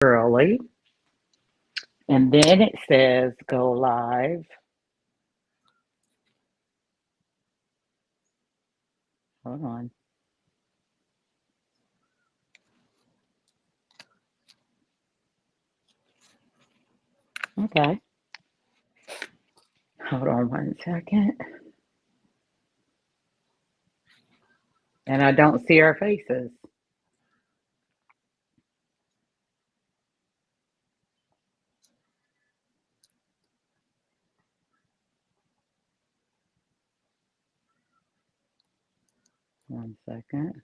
early. And then it says go live. Hold on. Okay. Hold on 1 second. And I don't see our faces. One second.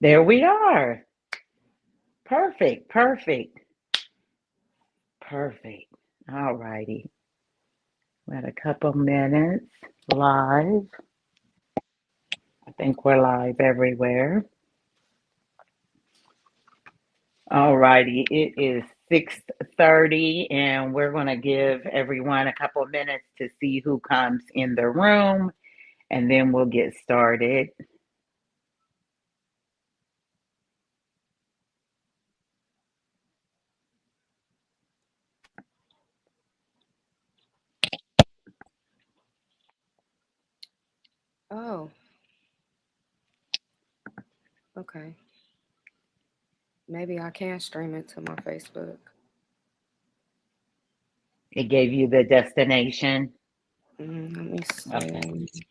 There we are. Perfect. Perfect. Perfect. All righty. We had a couple minutes live. I think we're live everywhere. All righty. It is 6:30, and we're going to give everyone a couple of minutes to see who comes in the room, and then we'll get started. Oh, okay. Maybe I can stream it to my Facebook. It gave you the destination. Let me Okay. see.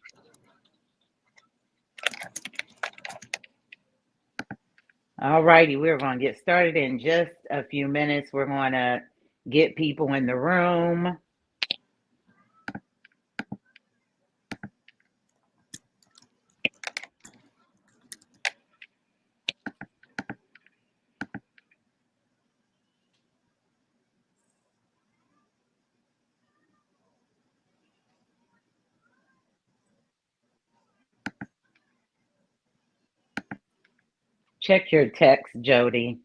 All righty. We're going to get started in just a few minutes. We're going to get people in the room. Check your text, Jody.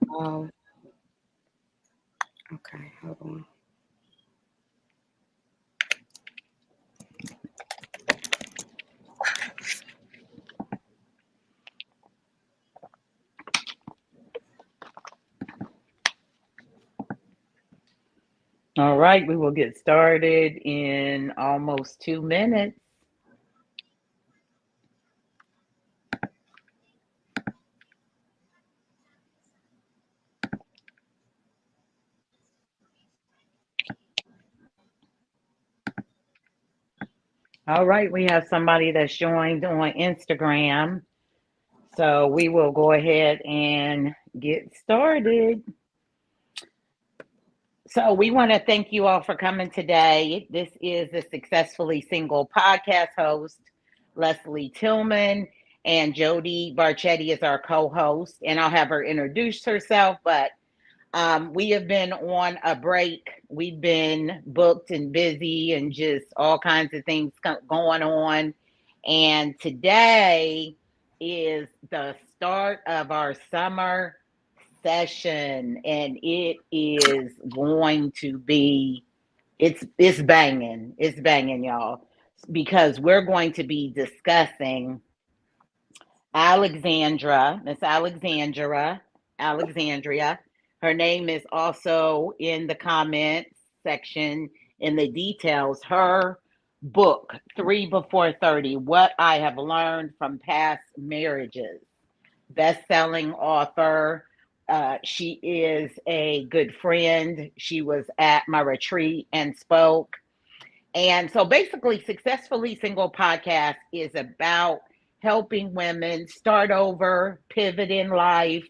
Oh, okay. Hold on. All right. We will get started in almost 2 minutes. All right. We have somebody that's joined on Instagram. So we will go ahead and get started. So we want to thank you all for coming today. This is the Successfully Single podcast host, Leslie Tillman, and Jody Barchetti is our co-host. And I'll have her introduce herself, but we have been on a break. We've been booked and busy and just all kinds of things going on. And today is the start of our summer session, and it is going to be it's banging, y'all, because we're going to be discussing Miss Alexandria. Her name is also in the comments section in the details. Her book, 3 Before 30, What I Have Learned from Past Marriages. Best-selling author. She is a good friend. She was at my retreat and spoke. And so basically, Successfully Single podcast is about helping women start over, pivot in life,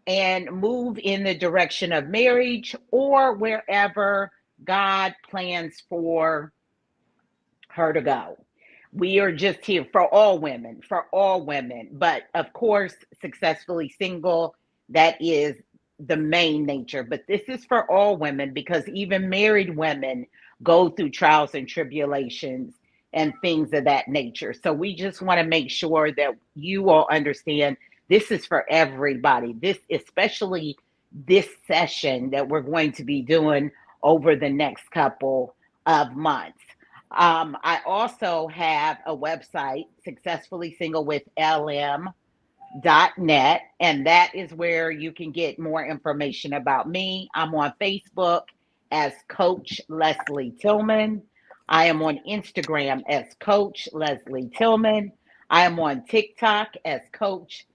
and move in the direction of marriage or wherever God plans for her to go. We are just here for all women, for all women. But of course, Successfully Single, that is the main nature. But this is for all women because even married women go through trials and tribulations and things of that nature. So we just want to make sure that you all understand This is for everybody. This, especially this session that we're going to be doing over the next couple of months. I also have a website, Successfully Single with LM.net, and that is where you can get more information about me. I'm on Facebook as Coach Leslie Tillman. I am on Instagram as Coach Leslie Tillman. I am on TikTok as Coach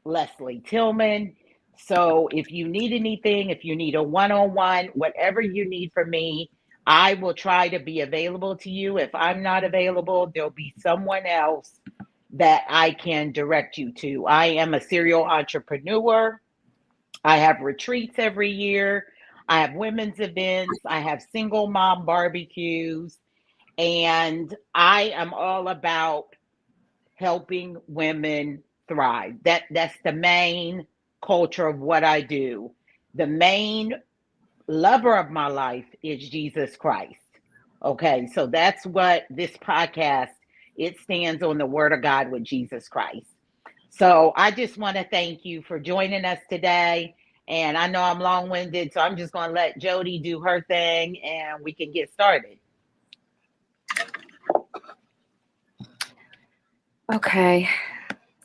Leslie Tillman. So if you need anything, if you need a one on one, whatever you need from me, I will try to be available to you. If I'm not available, there'll be someone else that I can direct you to. I am a serial entrepreneur. I have retreats every year. I have women's events. I have single mom barbecues. And I am all about helping women thrive. That's the main culture of what I do. The main lover of my life is Jesus Christ. Okay, so that's what this podcast, it stands on the word of God with Jesus Christ. So I just want to thank you for joining us today. And I know I'm long-winded, so I'm just going to let Jody do her thing and we can get started. Okay.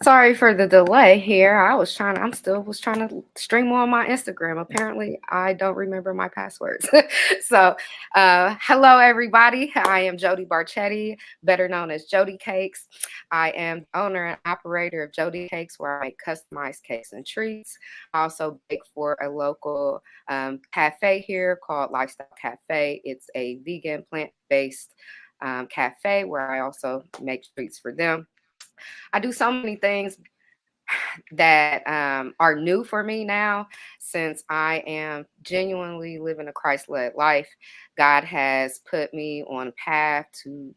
Sorry for the delay here. I'm still was trying to stream on my Instagram. Apparently, I don't remember my passwords. So, hello everybody. I am Jody Barchetti, better known as Jody Cakes. I am the owner and operator of Jody Cakes, where I make customized cakes and treats. I also bake for a local cafe here called Lifestyle Cafe. It's a vegan, plant-based cafe where I also make treats for them. I do so many things that are new for me now, since I am genuinely living a Christ-led life. God has put me on a path to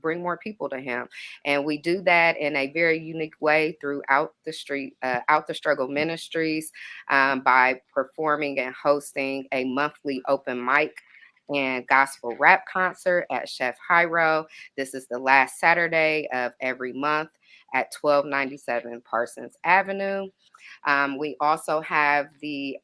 bring more people to Him, and we do that in a very unique way throughout the street, out the struggle ministries, by performing and hosting a monthly open mic and gospel rap concert at Chef Hyro. This is the last Saturday of every month at 1297 Parsons Avenue. We also have the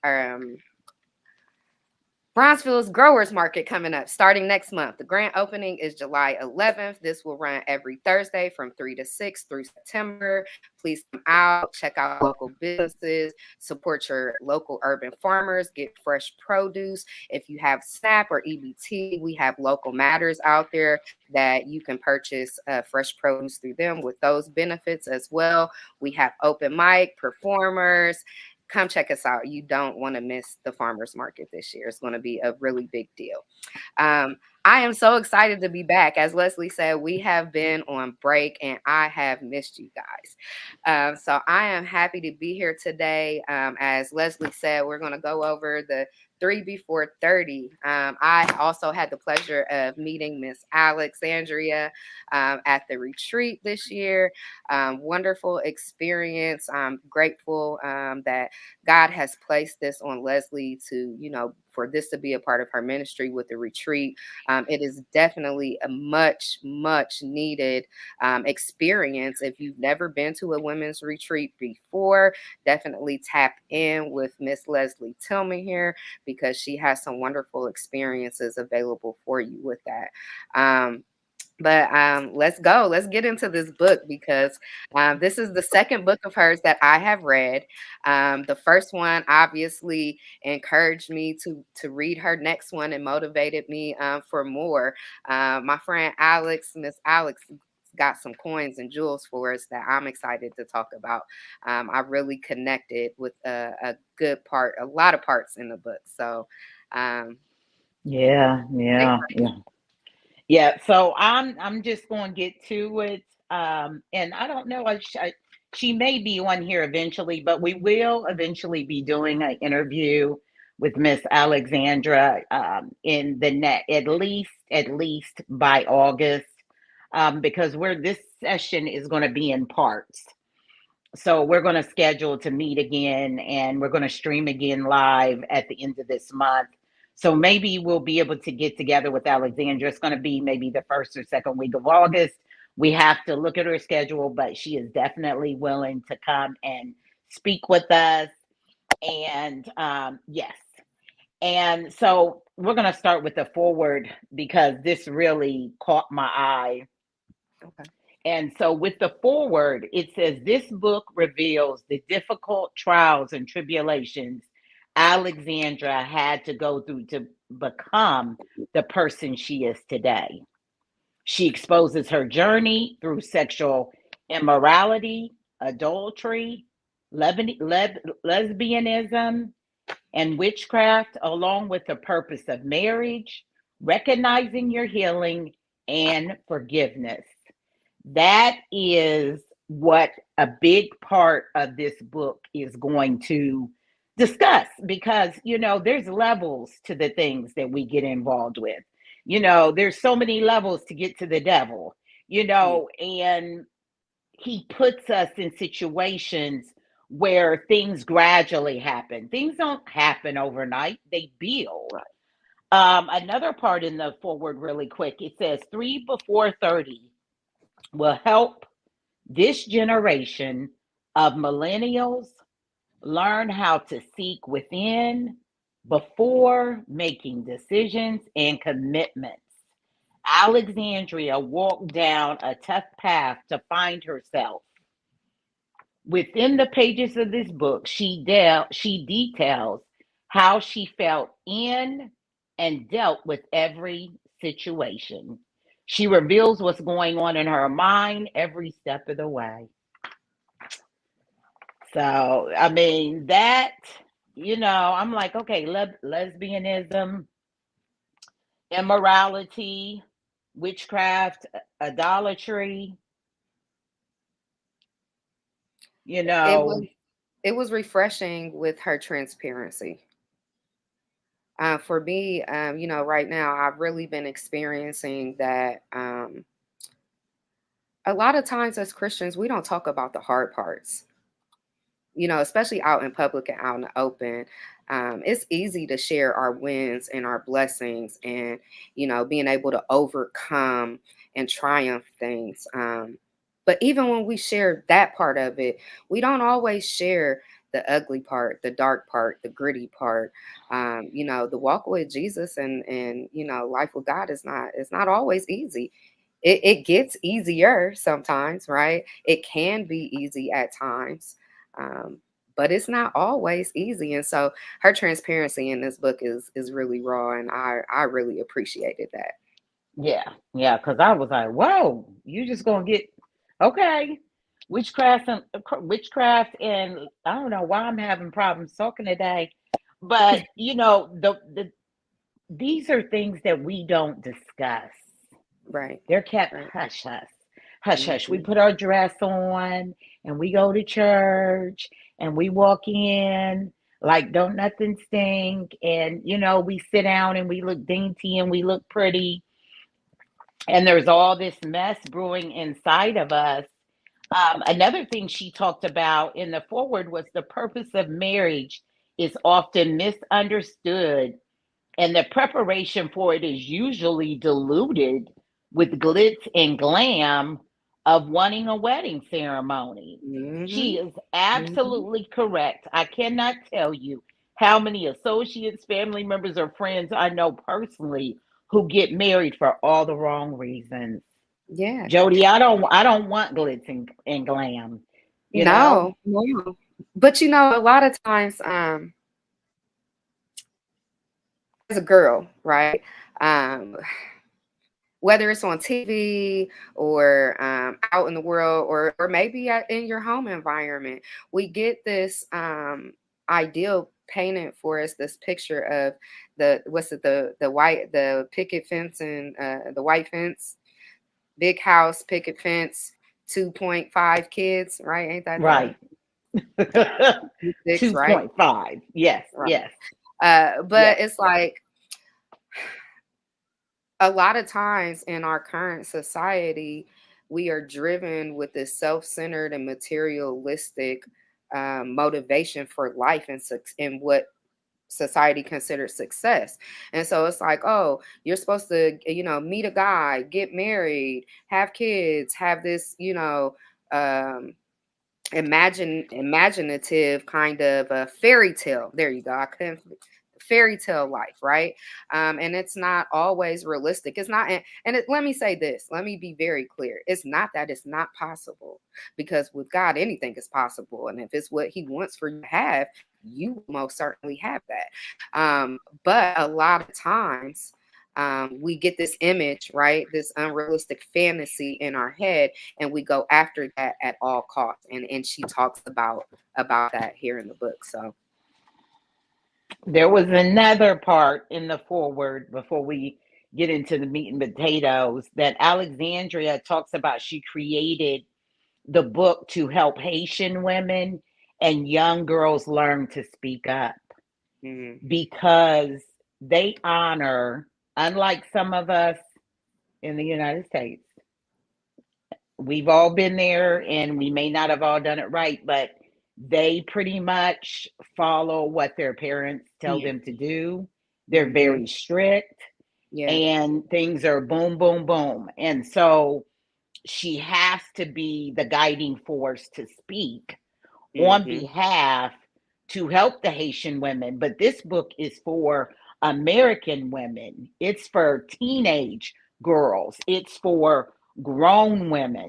Bronzeville's Growers Market coming up starting next month. The grand opening is July 11th. This will run every Thursday from 3 to 6 through September. Please come out, check out local businesses, support your local urban farmers, get fresh produce. If you have SNAP or EBT, we have Local Matters out there that you can purchase fresh produce through them with those benefits as well. We have open mic performers. Come check us out. You don't want to miss the farmers market this year. It's going to be a really big deal. I am so excited to be back. As Leslie said, we have been on break and I have missed you guys. So I am happy to be here today. As Leslie said, we're going to go over the 3 before 30. I also had the pleasure of meeting Miss Alexandra at the retreat this year. Wonderful experience. I'm grateful that God has placed this on Leslie to, for this to be a part of her ministry with the retreat. It is definitely a much, much needed experience. If you've never been to a women's retreat before, definitely tap in with Miss Leslie Tillman here, because she has some wonderful experiences available for you with that. But let's go. Let's get into this book, because this is the second book of hers that I have read. The first one obviously encouraged me to read her next one and motivated me for more. My friend Miss Alex, got some coins and jewels for us that I'm excited to talk about. I really connected with a lot of parts in the book. So, Yeah, yeah, yeah. Yeah, so I'm just going to get to it. And I don't know, she may be on here eventually, but we will eventually be doing an interview with Miss Alexandra in the net at least by August, because this session is going to be in parts. So we're going to schedule to meet again, and we're going to stream again live at the end of this month. So maybe we'll be able to get together with Alexandra. It's going to be maybe the first or second week of August. We have to look at her schedule, but she is definitely willing to come and speak with us. And yes. And so we're going to start with the forward because this really caught my eye. Okay. And so, with the forward, it says this book reveals the difficult trials and tribulations Alexandra had to go through to become the person she is today. She exposes her journey through sexual immorality, adultery, lesbianism, and witchcraft, along with the purpose of marriage, recognizing your healing, and forgiveness. That is what a big part of this book is going to discuss because, there's levels to the things that we get involved with. There's so many levels to get to the devil, Yeah. and he puts us in situations where things gradually happen. Things don't happen overnight, they build. Right. Another part in the forward, really quick, it says 3 before 30 will help this generation of millennials learn how to seek within before making decisions and commitments. Alexandria walked down a tough path to find herself. Within the pages of this book, she details how she felt in and dealt with every situation. She reveals what's going on in her mind every step of the way. So, I mean, I'm like, okay, lesbianism, immorality, witchcraft, idolatry, you It was know, it was refreshing with her transparency. For me, right now, I've really been experiencing that a lot of times as Christians, we don't talk about the hard parts, especially out in public and out in the open. It's easy to share our wins and our blessings and, being able to overcome and triumph things. But even when we share that part of it, we don't always share the ugly part, the dark part, the gritty part. The walk with Jesus and life with God is not, it's not always easy. It gets easier sometimes, right? It can be easy at times, um, but it's not always easy. And so her transparency in this book is really raw, and I really appreciated that. yeah, yeah, because I was like, whoa, you just gonna get okay. Witchcraft and I don't know why I'm having problems talking today. But these are things that we don't discuss. Right, They're kept right. hush hush. Hush hush. We Hmm. put our dress on and we go to church and we walk in like don't nothing stink. And we sit down and we look dainty and we look pretty. And there's all this mess brewing inside of us. Another thing she talked about in the forward was the purpose of marriage is often misunderstood, and the preparation for it is usually diluted with glitz and glam of wanting a wedding ceremony. Hmm. She is Hmm. absolutely correct. I cannot tell you how many associates, family members, or friends I know personally who get married for all the wrong reasons. Yeah. Jody, I don't want glitz and glam, you know? No, no. But a lot of times, as a girl, right? Um, whether it's on TV or out in the world or maybe in your home environment, we get this ideal painted for us, this picture of the picket fence and the white fence, big house, picket fence, 2.5 kids, right? Ain't that the Right. six, right? 2.5. Yes, Right. yes, But yes. it's like a lot of times in our current society, we are driven with this self-centered and materialistic motivation for life and what society considers success. And so it's like, oh, you're supposed to, meet a guy, get married, have kids, have this, um, imaginative kind of a fairy tale. There you go. I couldn't fairy tale life, right? And it's not always realistic. It's not, let me say this. Let me be very clear. It's not that it's not possible, because with God, anything is possible, and if it's what He wants for you to have, you will most certainly have that. But a lot of times, we get this image, right? This unrealistic fantasy in our head, and we go after that at all costs. And she talks about that here in the book. So, There was another part in the foreword before we get into the meat and potatoes that Alexandria talks about. She created the book to help Haitian women and young girls learn to speak up mhm, because they honor, unlike some of us in the United States, we've all been there and we may not have all done it right, but they pretty much follow what their parents tell yeah, them to do. They're mhm, very strict yeah, and things are boom, boom, boom. And so she has to be the guiding force to speak on mhm, behalf to help the Haitian women. But this book is for American women, it's for teenage girls, it's for grown women.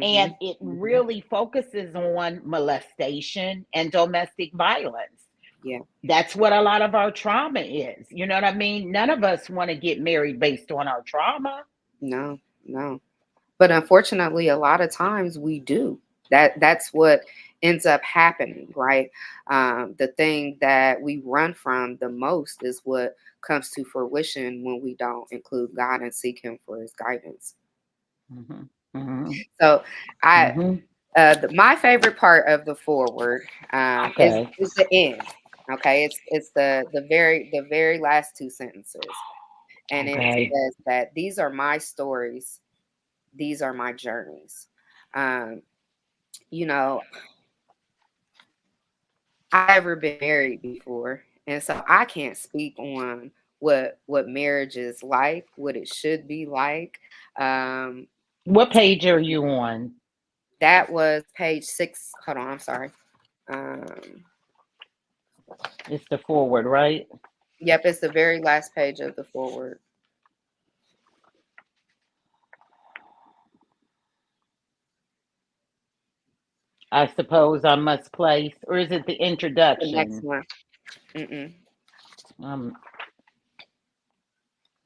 And mhm, it mhm, really focuses on molestation and domestic violence. yeah. That's what a lot of our trauma is. You know what I mean? None of us want to get married based on our trauma. No, no. But unfortunately, a lot of times we do. That's what ends up happening, right? The thing that we run from the most is what comes to fruition when we don't include God and seek Him for His guidance. Hmm. Hmm. So, I Hmm. my favorite part of the foreword Okay. is the end. Okay, it's the very last two sentences, and it Okay. says that these are my stories, these are my journeys. Um, you know, I never been married before, and so I can't speak on what marriage is like, what it should be like. Um, What page are you on? that was page 6. Hold on, I'm sorry. Um, It's the forward, right? yep, it's the very last page of the forward. I suppose I must place, or is it the The next introduction? one. Mm-mm. Um,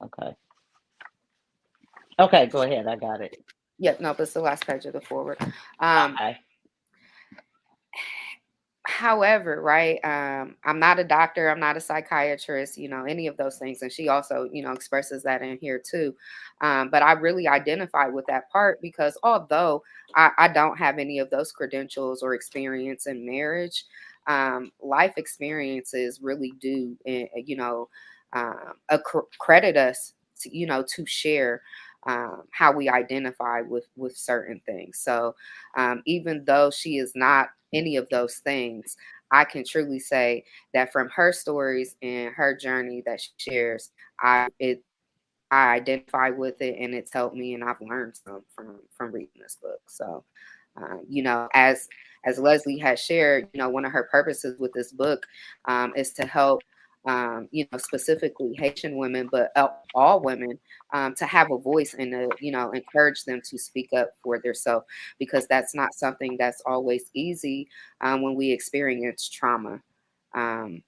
okay. Okay, go ahead. I got it. Yep, no, but it's the last page of the forward. Um, Okay. However, right, I'm not a doctor, I'm not a psychiatrist, any of those things. And she also, expresses that in here too. But I really identify with that part because although I don't have any of those credentials or experience in marriage, life experiences really do, credit us to share how we identify with certain things. So even though she is not any of those things, I can truly say that from her stories and her journey that she shares, I identify with it, and it's helped me, and I've learned some from reading this book. So, as Leslie has shared, one of her purposes with this book is to help, specifically Haitian women, but all women, to have a voice and to, encourage them to speak up for themselves, because that's not something that's always easy when we experience trauma. Um,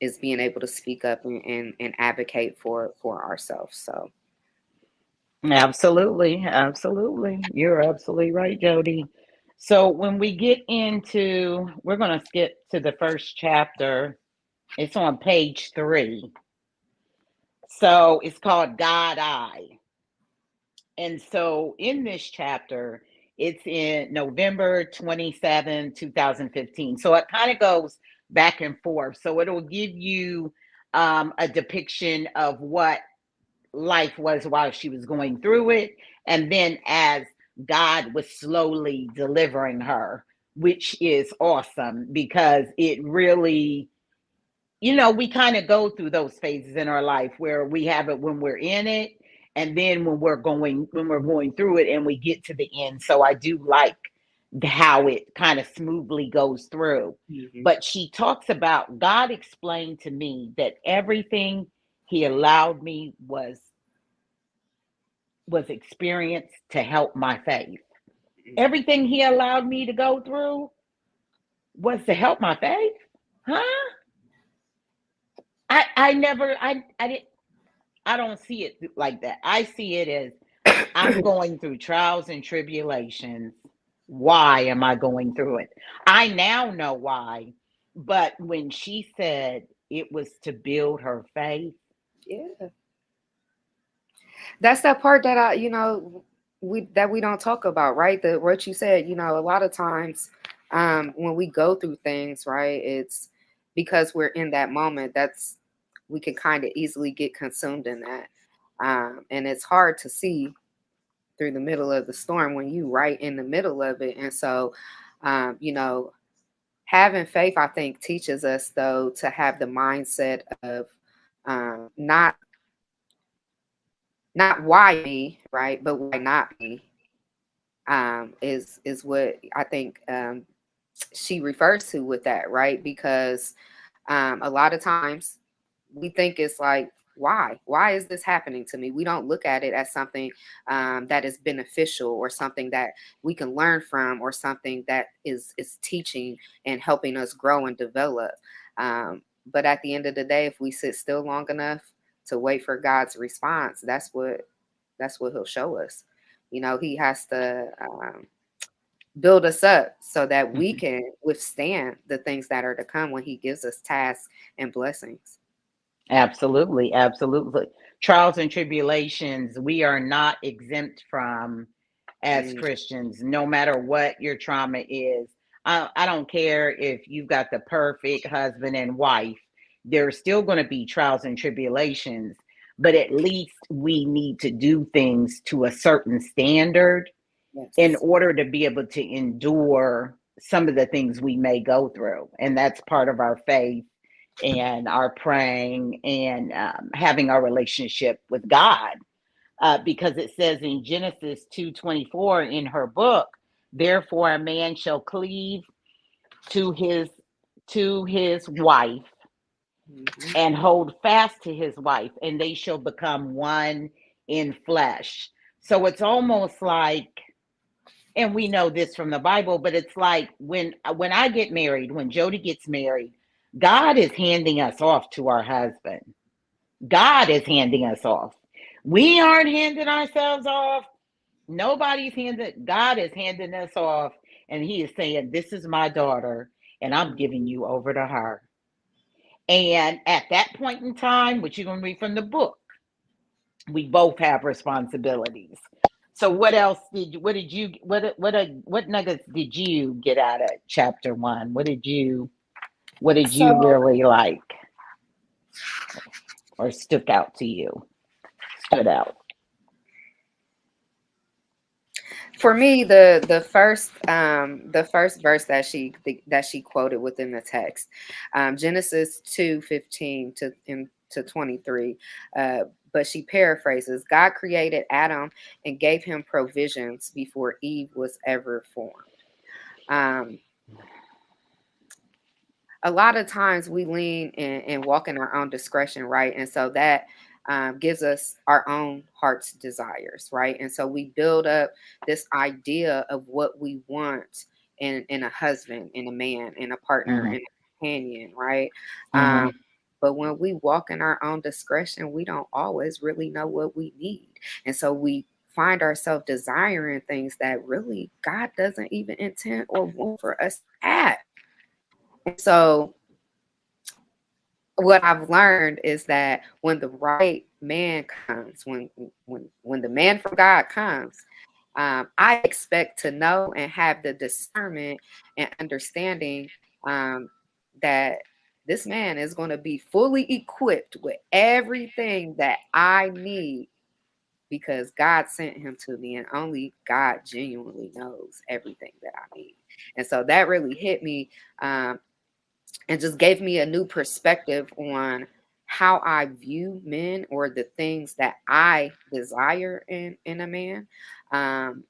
is being able to speak up and advocate for ourselves. So, Absolutely. Absolutely. You're absolutely right, Jody. So when we get into, we're going to skip to the first chapter. It's on page 3. So it's called God Eye. And so in this chapter, it's in November 27, 2015. So it kind of goes back and forth. So it'll give you a depiction of what life was while she was going through it. And then as God was slowly delivering her, which is awesome because it really, we kind of go through those phases in our life where we have it when we're in it, and then when we're going through it and we get to the end. So I do like how it kind of smoothly goes through. Mhm. But she talks about God explained to me that everything he allowed me was experienced to help my faith. Mhm. Everything he allowed me to go through was to help my faith. Huh? I never I didn't I don't see it like that. I see it as I'm going through trials and tribulations. Why am I going through it? I now know why. But when she said it was to build her faith, Yeah. That's that part that we don't talk about, right? The what you said, a lot of times when we go through things, right, it's because we're in that moment. That's we can kind of easily get consumed in that. And it's hard to see through the middle of the storm when you right in the middle of it. And so um, you know, having faith, I think, teaches us though to have the mindset of not why me, right, but why not me, is what I think she refers to with that, right? Because a lot of times we think it's like, why is this happening to me? We don't look at it as something that is beneficial or something that we can learn from or something that is teaching and helping us grow and develop. But at the end of the day, if we sit still long enough to wait for God's response, that's what he'll show us. He has to build us up so that we can withstand the things that are to come when he gives us tasks and blessings. absolutely, absolutely. Trials and tribulations, we are not exempt from as Mm, Christians, no matter what your trauma is. I don't care if you've got the perfect husband and wife, there's still going to be trials and tribulations, but at least we need to do things to a certain standard in yes. order to be able to endure some of the things we may go through. And that's part of our faith and our praying and having our relationship with God. Because it says in Genesis 2:24 in her book, therefore a man shall cleave to his wife Mhm. and hold fast to his wife, and they shall become one in flesh. So it's almost like, and we know this from the Bible, but it's like when I get married, when Jody gets married, God is handing us off to our husband. God is handing us off. We aren't handing ourselves off. Nobody's handing. God is handing us off, and He is saying, "This is my daughter, and I'm Mhm. giving you over to her." And at that point in time, which you're going to read from the book, we both have responsibilities. So what else what did you what nuggets did you get out of chapter 1? What did you So really like or stuck out to you? Stood out. for me, the first verse that she quoted within the text, Genesis 2:15 to 23. Uh, but she paraphrases, God created Adam and gave him provisions before Eve was ever formed. Um, a lot of times we lean and walk in our own discretion, right? And so that gives us our own heart's desires, right? And so we build up this idea of what we want in a husband, in a man, in a partner, Mm-hmm. in a companion, right? Um, Mm-hmm. but when we walk in our own discretion, we don't always really know what we need. And so we find ourselves desiring things that really God doesn't even intend or want for us to have. And so what I've learned is that when the right man comes, when the man from God comes, I expect to know and have the discernment and understanding um, that this man is going to be fully equipped with everything that I need because God sent him to me, and only God genuinely knows everything that I need. And so that really hit me um, and just gave me a new perspective on how I view men or the things that I desire in a man. Um,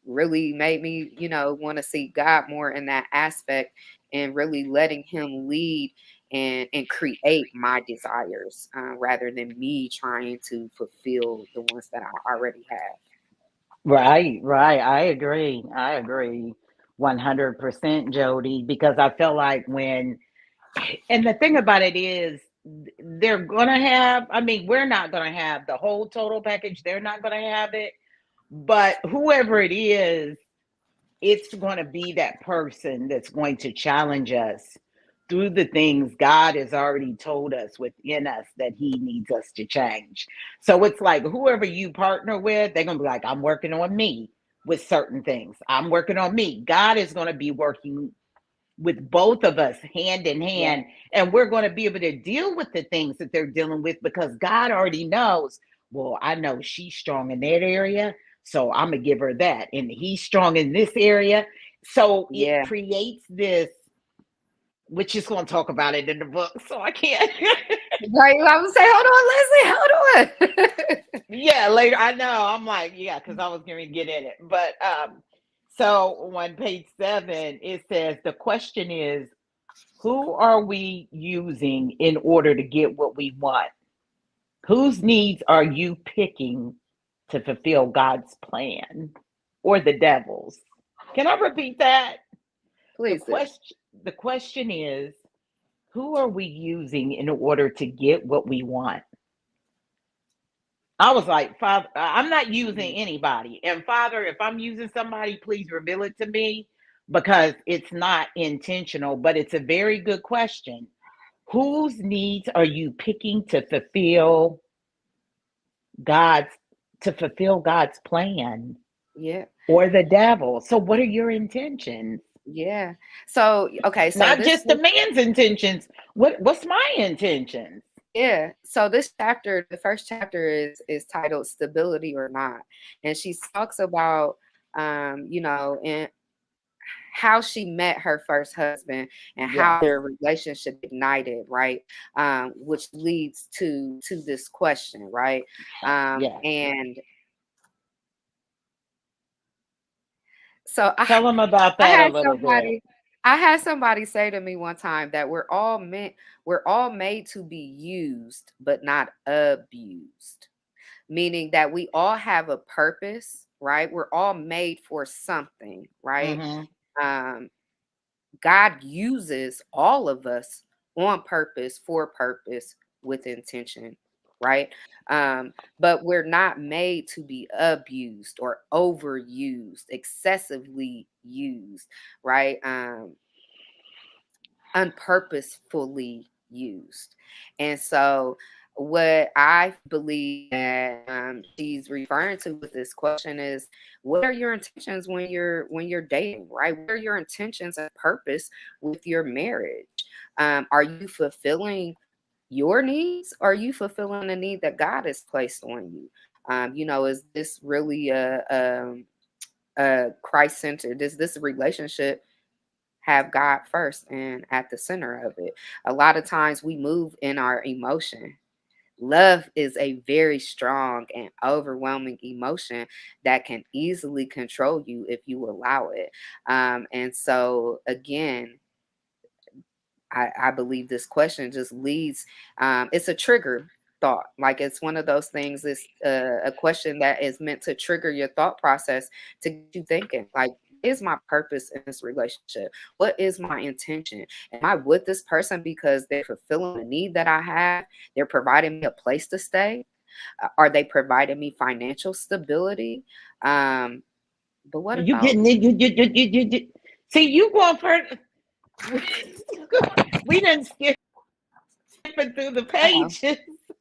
really made me, want to see God more in that aspect, and really letting him lead and create my desires, rather than me trying to fulfill the ones that I already have. Right, right. I agree. I agree 100%, Jody, because I feel like when, and the thing about it is, they're going to have, I mean, we're not going to have the whole total package. They're not going to have it. But whoever it is, it's going to be that person that's going to challenge us through the things God has already told us within us that He needs us to change. So it's like whoever you partner with, they're going to be like, I'm working on me with certain things. I'm working on me. God is going to be working with both of us hand in Yeah. hand, and we're going to be able to deal with the things that they're dealing with because God already knows, well, I know she's strong in that area, so I'm gonna give her that, and he's strong in this area. So it Yeah. creates this, which is going to talk about it in the book, so I can't. Right. I would say, hold on, Leslie, hold on. Yeah, later. I know. I'm like, yeah, because I was going to get in it. But so on page 7, it says the question is, who are we using in order to get what we want? Whose needs are you picking to fulfill God's plan or the devil's? Can I repeat that? The Please do. question the question is, who are we using in order to get what we want? I was like, Father, I'm not using Mhm. anybody. And Father, if I'm using somebody, please reveal it to me because it's not intentional, but it's a very good question. Whose needs are you picking God's fulfill God's plan Yeah. or the devil? So what are your intentions? Yeah. So, okay. So Not this just the man's intentions. What's my intentions? Yeah. So this chapter, the first chapter is titled "Stability or Not," and she talks about, and how she met her first husband and how Yes. their relationship ignited, right? Which leads to this question, right? Yes. And so Tell them about I that a had little bit. somebody I had somebody say to me one time that we're all made to be used but not abused. Meaning that we all have a purpose, right? We're all made for something, right? Hmm. Um God uses all of us on purpose, for purpose, with intention, right? But we're not made to be abused or overused, excessively used, right? Unpurposefully used. And so what I believe that she's referring to with this question is, what are your intentions when you're dating, right? What are your intentions and purpose with your marriage? Are you fulfilling your needs, or are you fulfilling a need that God has placed on you? Is this really a Christ centered? Is this relationship have God first and at the center of it? A lot of times we move in our emotion. Love is a very strong and overwhelming emotion that can easily control you if you allow it. And so, again, I believe this question just leads, it's a trigger thought. Like it's one of those things, it's a question that is meant to trigger your thought process to get you thinking, like, what is my purpose in this relationship? What is my intention? Am I with this person because they're fulfilling a need that I have? They're providing me a place to stay? Are they providing me financial stability? Um, but what You about getting it? See, you going for we didn't skip it through the uh-oh, pages.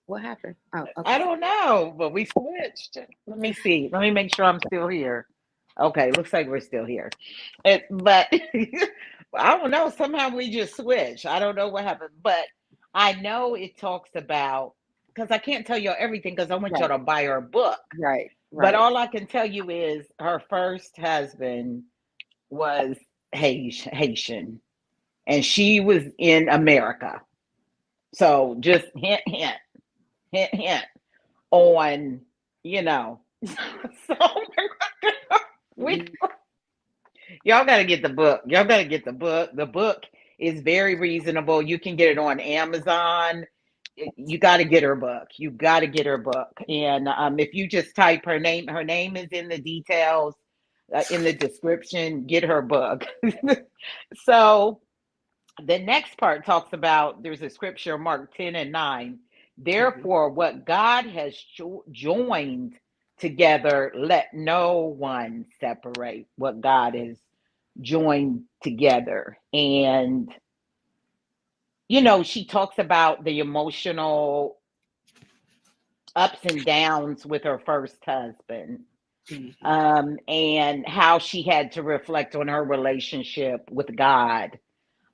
what happened? Oh, I okay. don't know, but we switched. Let me see. Let me make sure I'm still here. Okay, looks like we're still here. But I don't know. Somehow we just switched. I don't know what happened, but I know it talks about because I can't tell you everything because I want y'all Right, to buy her book. right, But right. all I can tell you is her first husband was Haitian, and she was in America. So just hint, hint, hint, hint on, you know. So We Y'all got to get the book. Y'all got to get the book. The book is very reasonable. You can get it on Amazon. You got to get her book. You got to get her book. And if you just type her name is in the details, in the description. Get her book. So the next part talks about there's a scripture, Mark 10:9. Mhm. Therefore, what God has joined together, let no one separate what God has joined together. And, she talks about the emotional ups and downs with her first husband, Mhm. and how she had to reflect on her relationship with God.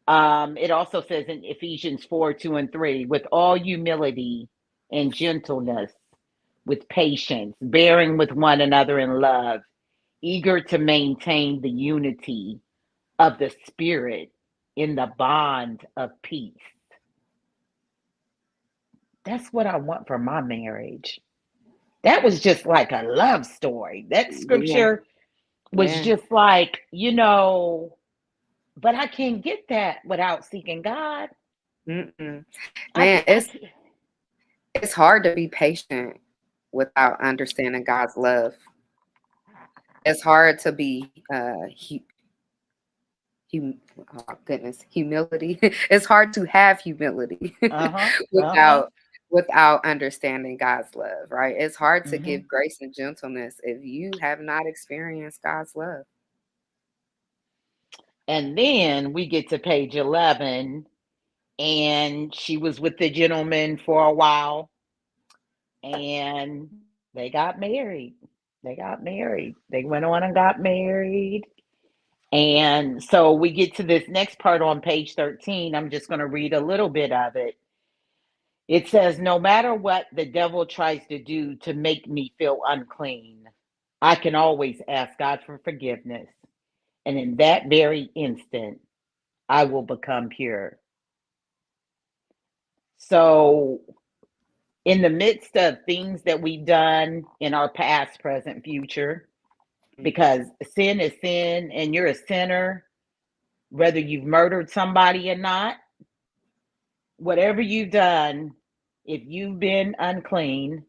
It also says in Ephesians 4:2 and 3, with all humility and gentleness, with patience, bearing with one another in love, eager to maintain the unity of the Spirit in the bond of peace. That's what I want for my marriage. That was just like a love story. That Yeah, scripture was yeah. just like, but I can't get that without seeking God. Mm-mm. I, Man, I it's can't. it's hard to be patient without understanding God's love. It's hard to be oh goodness, humility. It's hard to have humility Uh-huh. Uh-huh. without understanding God's love, right? It's hard to Hmm. give grace and gentleness if you have not experienced God's love. And then we get to page 11, and she was with the gentleman for a while, and they got married. They got married. They went on and got married. And so we get to this next part on page 13. I'm just going to read a little bit of it. It says, no matter what the devil tries to do to make me feel unclean, I can always ask God for forgiveness. And in that very instant, I will become pure. So, in the midst of things that we've done in our past, present, future, Mhm. because sin is sin and you're a sinner, whether you've murdered somebody or not, whatever you've done, if you've been unclean,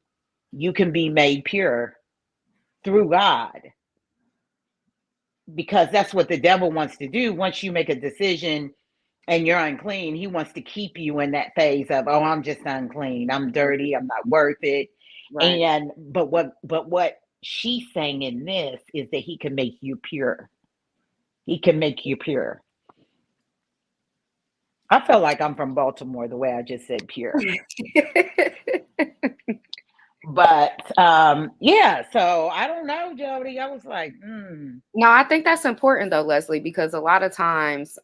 you can be made pure through God, because that's what the devil wants to do. Once you make a decision and you're unclean, he wants to keep you in that phase of, oh, I'm just unclean, I'm dirty, I'm not worth it. Right. And but what she's saying in this is that he can make you pure. He can make you pure. I feel like I'm from Baltimore the way I just said pure. But yeah, so I don't know, Jody. I was like, No, I think that's important though, Leslie, because a lot of times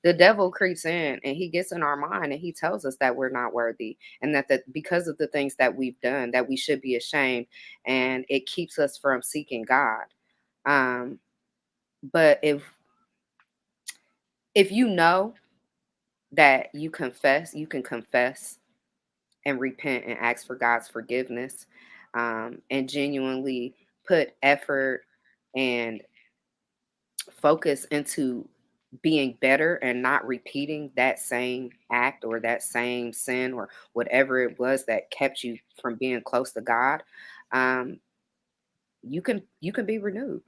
the devil creeps in and he gets in our mind and he tells us that we're not worthy and that because of the things that we've done that we should be ashamed, and it keeps us from seeking God. Um, but if you know that you can confess and repent and ask for God's forgiveness, and genuinely put effort and focus into being better and not repeating that same act or that same sin or whatever it was that kept you from being close to God, um, you can be renewed.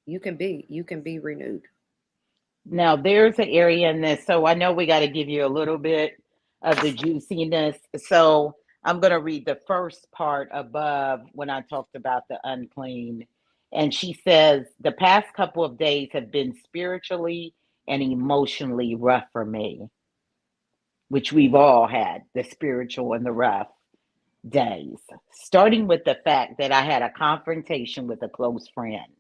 You can be renewed. now there's an area in this. So I know we got to give you a little bit of the juiciness. So I'm going to read the first part above when I talked about the unclean. And she says, the past couple of days have been spiritually and emotionally rough for me, which we've all had the spiritual and the rough days, starting with the fact that I had a confrontation with a close friend.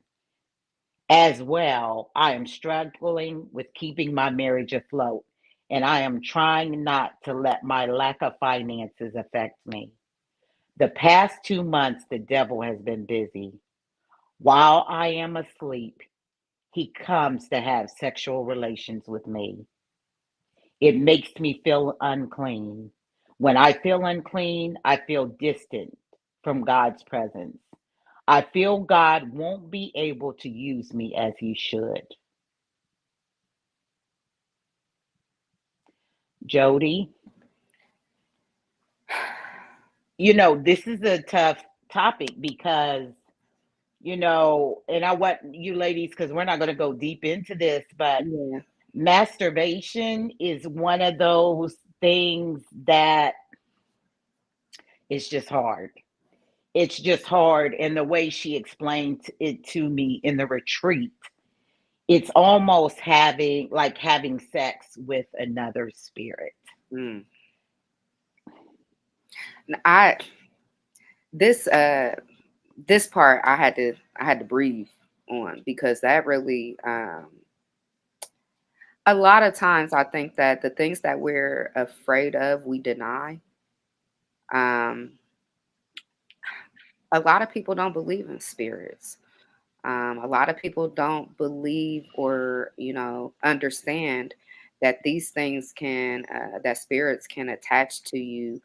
As well, I am struggling with keeping my marriage afloat, and I am trying not to let my lack of finances affect me. The past 2 months, the devil has been busy. While I am asleep, he comes to have sexual relations with me. It makes me feel unclean. When I feel unclean, I feel distant from God's presence. I feel God won't be able to use me as he should. Jody, this is a tough topic because, and I want you ladies, because we're not going to go deep into this, but Yeah. masturbation is one of those things that is just hard. It's just hard. And the way she explained it to me in the retreat, it's almost having sex with another spirit. Mm. I this this part I had to breathe on, because that really a lot of times I think that the things that we're afraid of we deny. Um, a lot of people don't believe in spirits. A lot of people don't believe or understand that these things that spirits can attach to you,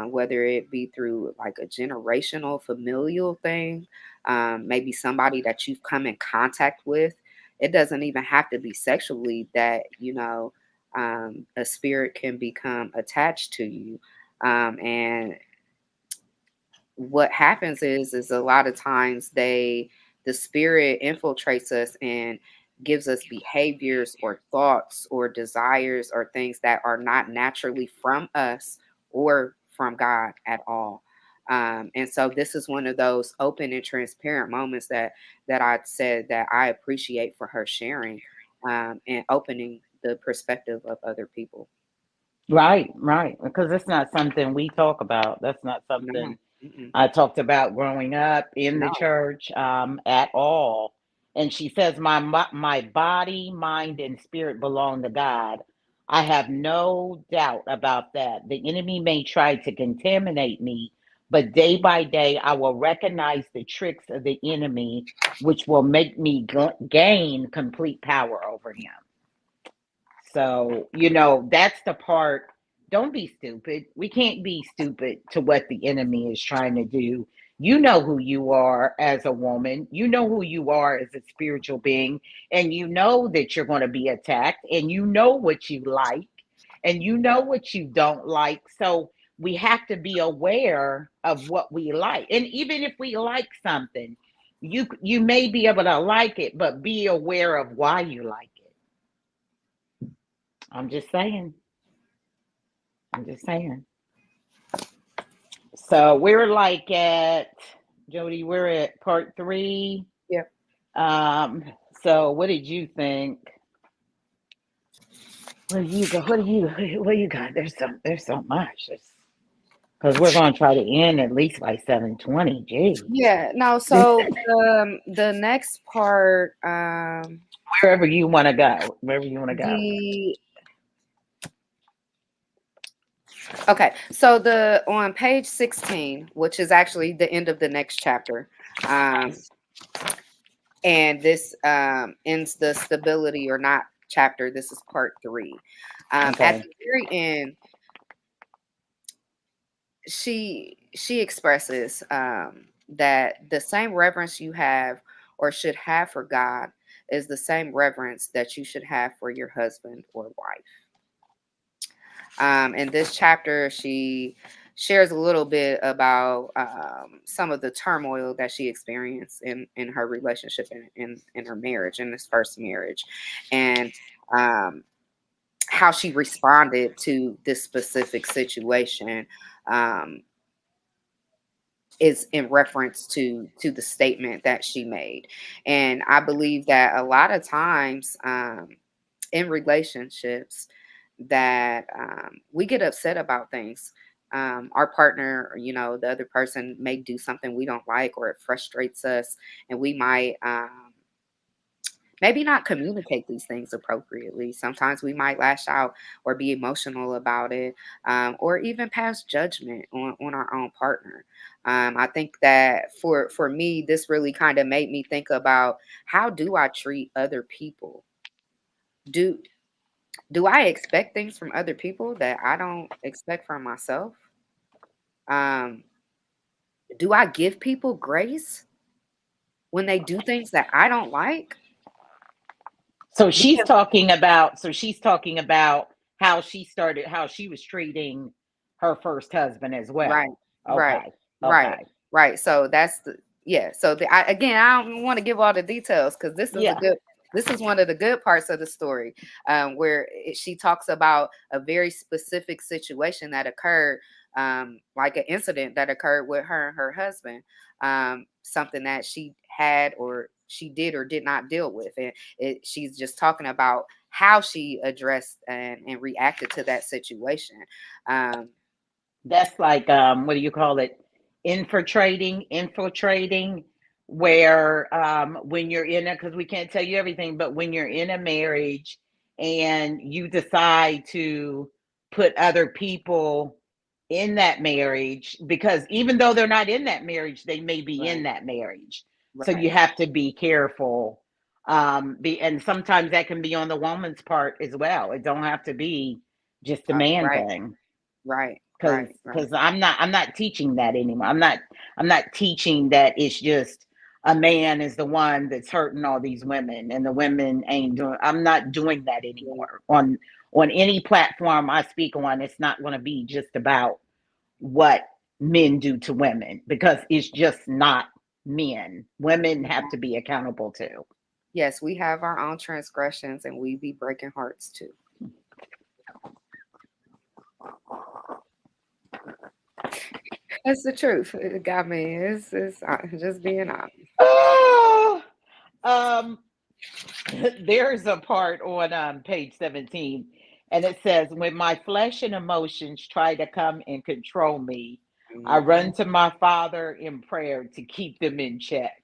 whether it be through like a generational familial thing, maybe somebody that you've come in contact with. It doesn't even have to be sexually that a spirit can become attached to you, and what happens is a lot of times the spirit infiltrates us and gives us behaviors or thoughts or desires or things that are not naturally from us or from God at all. And so this is one of those open and transparent moments that I said that I appreciate for her sharing, and opening the perspective of other people. Right, right. Because it's not something we talk about. That's not No. something Mm-mm. I talked about growing up in the No. church at all. And she says, my body, mind, and spirit belong to God. I have no doubt about that. The enemy may try to contaminate me, but day by day, I will recognize the tricks of the enemy, which will make me gain complete power over him. So, that's the part. Don't be stupid. We can't be stupid to what the enemy is trying to do. You know who you are as a woman. You know who you are as a spiritual being. And you know that you're going to be attacked. And you know what you like. And you know what you don't like. So we have to be aware of what we like. And even if we like something, you may be able to like it, but be aware of why you like it. I'm just saying. I'm just saying. So we're like at Jody. We're at part three. Yeah. Um. So what did you think? What do you go? What do you? What do you got? There's so much. Because we're going to try to end at least by 7:20. Gee. Yeah, no, so the next part, Wherever you want to go. Wherever you want to go. the okay, so the on page 16, which is actually the end of the next chapter, um, and this ends the stability or not chapter. This is part three. At Okay. the very end, she expresses that the same reverence you have or should have for God is the same reverence that you should have for your husband or wife. In this chapter, she shares a little bit about some of the turmoil that she experienced in her relationship in her marriage, in this first marriage, and um, how she responded to this specific situation. Um, is in reference to the statement that she made, and I believe that a lot of times in relationships that we get upset about things. Our partner, or, the other person may do something we don't like, or it frustrates us, and we might maybe not communicate these things appropriately. Sometimes we might lash out or be emotional about it, or even pass judgment on our own partner. I think that for me, this really kind of made me think about, how do I treat other people? Do do I expect things from other people that I don't expect from myself? Um, do I give people grace? when they do things that I don't like. So she's talking about. So she's talking about how she started, how she was treating her first husband as Right, well. right, Okay. right, Okay. right. So that's the yeah. So again, I don't want to give all the details because Yeah. this is one of the good parts of the story, where she talks about a very specific situation that occurred, like an incident that occurred with her and her husband, something that she had or she did or did not deal with, and she's just talking about how she addressed and reacted to that situation. Um, That's like what do you call it? Infiltrating, where when you're in a, because we can't tell you everything, but when you're in a marriage and you decide to put other people in that marriage, because even though they're not in that marriage, they may be in right, that marriage. So you right. have to be careful. And sometimes that can be on the woman's part as well. It don't have to be just a man Right, thing, right, because right, right. I'm not teaching that anymore. I'm not teaching that it's just a man is the one that's hurting all these women and the women ain't doing. I'm not doing that Yeah, anymore. On any platform I speak on, it's not going to be just about what men do to women, because it's just not men. Women have yeah. to be accountable too. Yes, we have our own transgressions and we be breaking hearts too. That's the truth. It got me. It's just being honest. Oh, um, there's a part on page 17, and it says, when my flesh and emotions try to come and control me, I Mhm. run to my Father in prayer to keep them in check.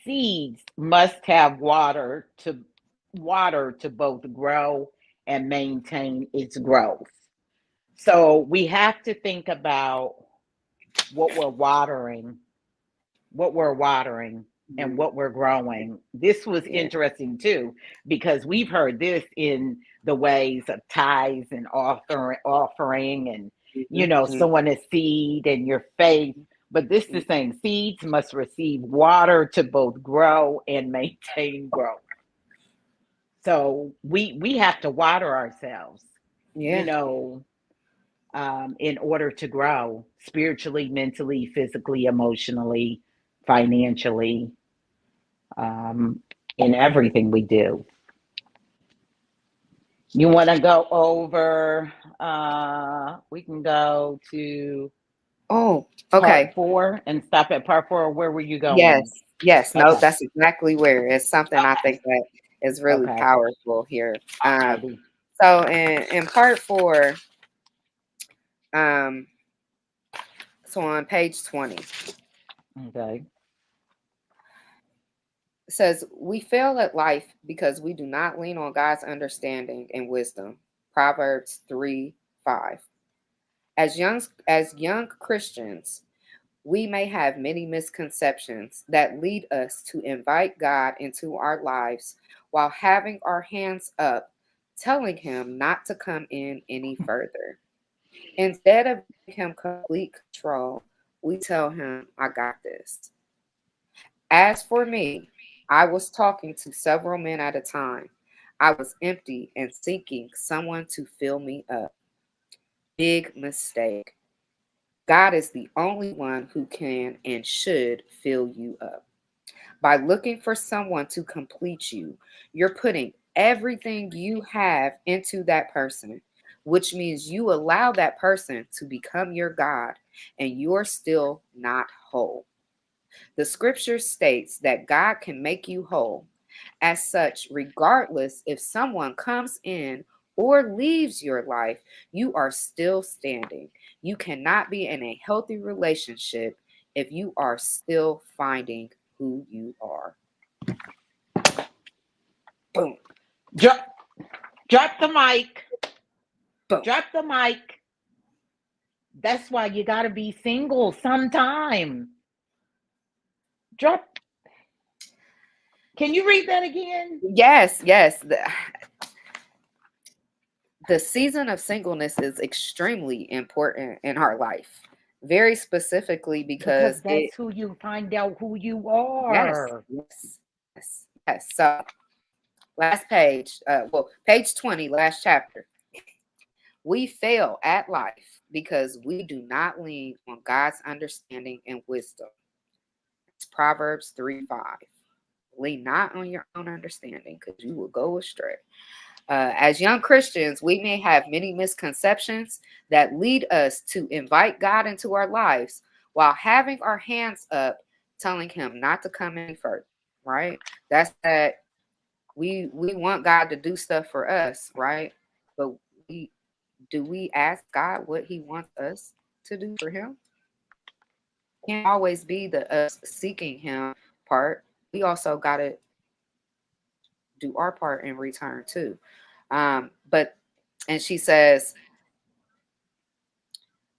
Seeds must have water to both grow and maintain its growth. So we have to think about what we're watering what we're watering and Mhm. what we're growing. This was Yeah. interesting too, because we've heard this in the ways of tithes and offering and, Mhm. sowing a seed and your faith. But this is saying seeds must receive water to both grow and maintain growth. So we have to water ourselves, you Yeah. know, in order to grow spiritually, mentally, physically, emotionally, financially, um, in everything we do. You want to go over, we can go to Oh, part okay. four and stop at part four. Or where were you going? Yes. Yes. No, Okay. that's exactly where it's something I Okay. think that is really Okay. powerful here. Alrighty. So in part four, um, so on page 20, Okay. says, we fail at life because we do not lean on God's understanding and wisdom. Proverbs 3:5. As young Christians, we may have many misconceptions that lead us to invite God into our lives while having our hands up, telling him not to come in any further. Instead of giving him complete control, we tell him, I got this. As for me, I was talking to several men at a time. I was empty and seeking someone to fill me up. Big mistake. God is the only one who can and should fill you up. By looking for someone to complete you, you're putting everything you have into that person, which means you allow that person to become your God and you're still not whole. The scripture states that God can make you whole. As such, regardless if someone comes in or leaves your life, you are still standing. You cannot be in a healthy relationship if you are still finding who you are. Boom, Drop, drop the mic. boom. Drop the mic. That's why you got to be single sometime. Drop. Can you read that again? Yes, yes. The season of singleness is extremely important in our life. very specifically because because it, that's who you find out who you yes, are. yes, yes, yes. So last page, well, page 20, last chapter. We fail at life because we do not lean on God's understanding and wisdom. It's Proverbs 3 5. Lean not on your own understanding because you will go astray. As young Christians, we may have many misconceptions that lead us to invite God into our lives while having our hands up, telling Him not to come any further. Right? That's that we want God to do stuff for us, right? But we do we ask God what He wants us to do for Him? Can't always be the us seeking Him part. We also got to do our part in return too. But and she says,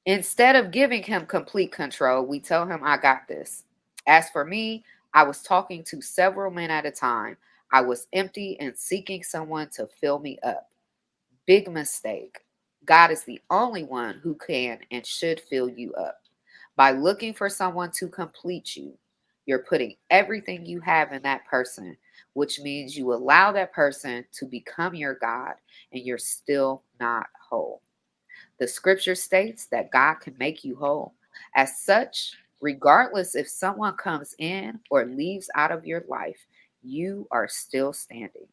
instead of giving him complete control, we tell him, I got this. As for me, I was talking to several men at a time. I was empty and seeking someone to fill me up. Big mistake. God is the only one who can and should fill you up. By looking for someone to complete you, you're putting everything you have in that person, which means you allow that person to become your God and you're still not whole. The scripture states that God can make you whole. As such, regardless if someone comes in or leaves out of your life, you are still standing.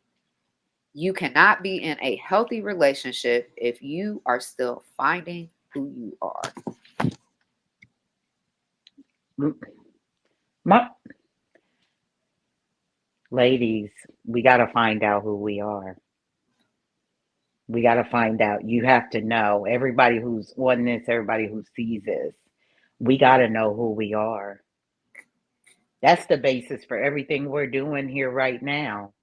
You cannot be in a healthy relationship if you are still finding who you are. My ladies, we got to find out who we are. We got to find out. You have to know. Everybody who's on this, everybody who sees this, we got to know who we are. That's the basis for everything we're doing here right now.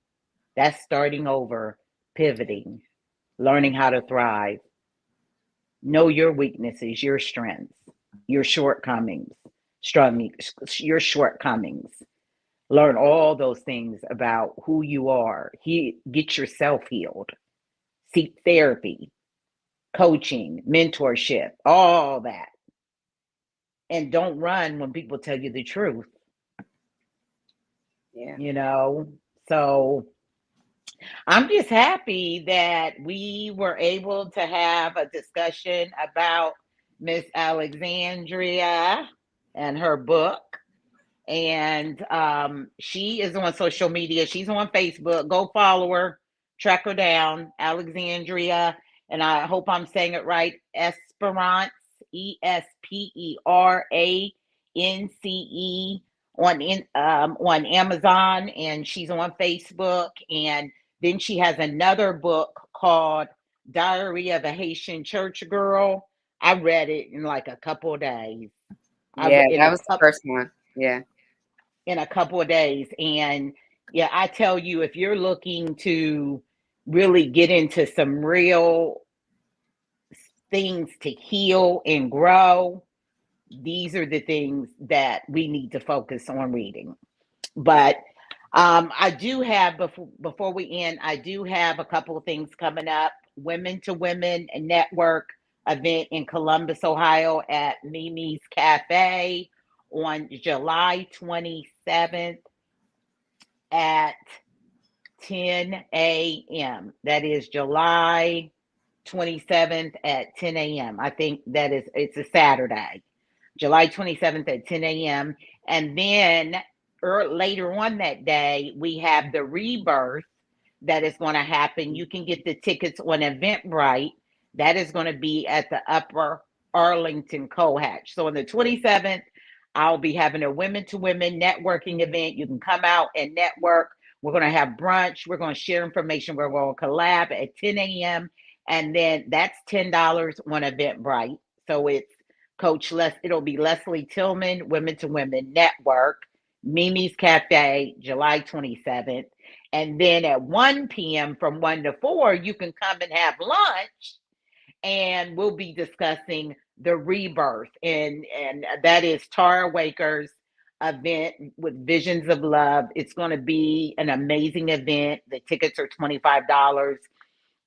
That's starting over, pivoting, learning how to thrive. Know your weaknesses, your strengths, your shortcomings, strong, your shortcomings. Learn all those things about who you are. Get yourself healed. Seek therapy, coaching, mentorship, all that. And don't run when people tell you the truth, Yeah. you know? So I'm just happy that we were able to have a discussion about Miss Alexandria and her book. And she is on social media. She's on Facebook. Go follow her, track her down, Alexandria. And I hope I'm saying it right. Esperance, Esperance on Amazon, and she's on Facebook. And then she has another book called Diary of a Haitian Church Girl. I read it in like a couple of days. I Yeah, in that a was the first one. Yeah. in a couple of days. And yeah, I tell you, if you're looking to really get into some real things to heal and grow, these are the things that we need to focus on reading. But I do have before we end, I do have a couple of things coming up. Women to Women Network event in Columbus, Ohio at Mimi's Cafe on July 27th at 10 a.m. That is July 27th at 10 a.m. I think it's a Saturday, July 27th at 10 a.m. And then later on that day, we have the rebirth that is going to happen. You can get the tickets on Eventbrite. That is going to be at the Upper Arlington Cohatch. So on the 27th, I'll be having a women to women networking event. You can come out and network. We're going to have brunch. We're going to share information. We're going to collab at 10 a.m. And then that's $10 on Eventbrite. So it'll be Leslie Tillman, Women to Women Network, Mimi's Cafe, July 27th. And then at 1 p.m. from 1 to 4, you can come and have lunch and we'll be discussing the rebirth. And that is Tara Waker's event with Visions of Love. It's going to be an amazing event. The tickets are $25.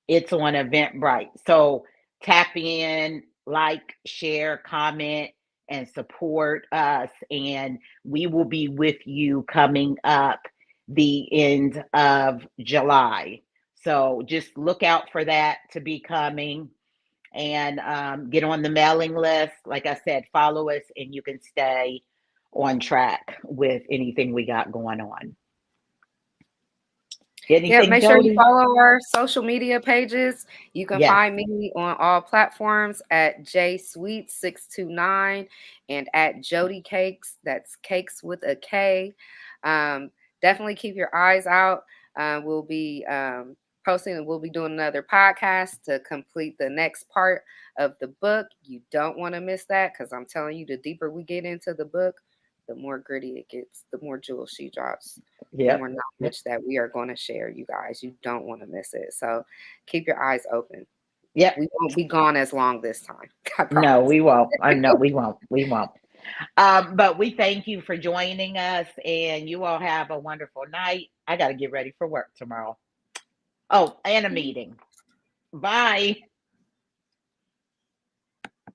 It's on Eventbrite. So tap in, like, share, comment, and support us. And we will be with you coming up the end of July. So just look out for that to be coming, and get on the mailing list. Like I said, follow us and you can stay on track with anything we got going on. Yeah, Anything, make sure you Jody? follow our social media pages. You can Yes. find me on all platforms at jsweet629 and at Jody Cakes. That's cakes with a K. Um, Definitely keep your eyes out. We'll be posting and we'll be doing another podcast to complete the next part of the book. You don't want to miss that because I'm telling you, the deeper we get into the book, the more gritty it gets, the more jewels she drops, the more Yep. knowledge that we are going to share, you guys. You don't want to miss it. So keep your eyes open. Yep. We won't be gone as long this time. I No, promise. we won't. I know we won't. We won't. But we thank you for joining us, and you all have a wonderful night. I got to get ready for work tomorrow. Oh, and a meeting. Bye.